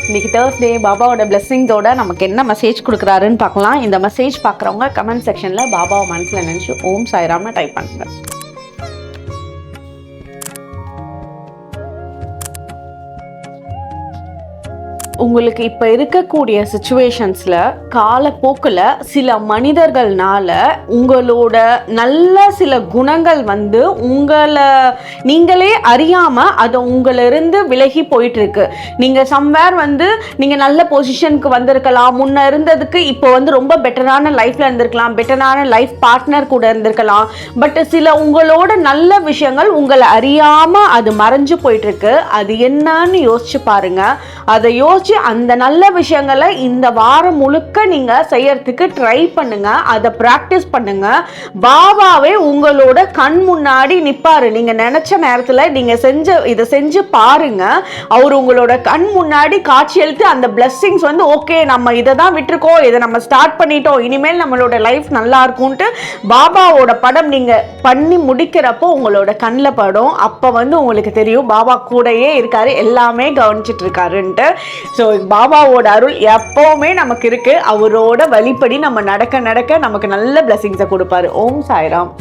இன்னைக்கு தேர்ஸ்டே பாபாவோட பிளெஸிங்ஸோட நமக்கு என்ன மெசேஜ் கொடுக்குறாருன்னு பார்க்கலாம். இந்த மெசேஜ் பார்க்குறவங்க கமெண்ட் செக்ஷனில் பாபாவை மனசில் நினச்சி ஓம் சாய்ராம்னு டைப் பண்ணுங்க. உங்களுக்கு இப்போ இருக்கக்கூடிய சுச்சுவேஷன்ஸில் காலப்போக்கில் சில மனிதர்கள்னால உங்களோட நல்ல சில குணங்கள் வந்து உங்களை நீங்களே அறியாமல் அதை உங்களிருந்து விலகி போயிட்டுருக்கு. நீங்கள் சம்வேர் வந்து நீங்கள் நல்ல பொசிஷனுக்கு வந்திருக்கலாம், முன்ன இருந்ததுக்கு இப்போ வந்து ரொம்ப பெட்டரான லைஃப்பில் இருந்திருக்கலாம், பெட்டரான லைஃப் பார்ட்னர் கூட இருந்திருக்கலாம். பட் சில உங்களோட நல்ல விஷயங்கள் உங்களை அறியாமல் அது மறைஞ்சு போயிட்டுருக்கு. அது என்னன்னு யோசிச்சு பாருங்கள். அதை அந்த நல்ல விஷயங்களை இந்த வாரம் முழுக்க நீங்க செய்யறதுக்கு ட்ரை பண்ணுங்க, அதை பிராக்டிஸ் பண்ணுங்க. பாபாவே உங்களோட கண் முன்னாடி நிப்பாரு. நீங்க நினைச்ச நேரத்துல நீங்க இதை செஞ்சு பாருங்க. அவர் உங்களோட கண் முன்னாடி காட்சியளித்து அந்த பிளெஸிங்ஸ் வந்து ஓகே நம்ம இதை தான் விட்டுருக்கோம், இதை நம்ம ஸ்டார்ட் பண்ணிட்டோம், இனிமேல் நம்மளோட லைஃப் நல்லா இருக்கும்ட்டு பாபாவோட படம் நீங்க பண்ணி முடிக்கிறப்போ உங்களோட கண்ணில் படும். அப்போ வந்து உங்களுக்கு தெரியும் பாபா கூடயே இருக்காரு, எல்லாமே கவனிச்சிட்டு இருக்காருன்ட்டு. ஸோ பாபாவோட அருள் எப்பவுமே நமக்கு இருக்கு. அவரோட வழிப்படி நம்ம நடக்க நடக்க நமக்கு நல்ல பிளெஸிங்ஸை கொடுப்பாரு. ஓம் சாய்ராம்.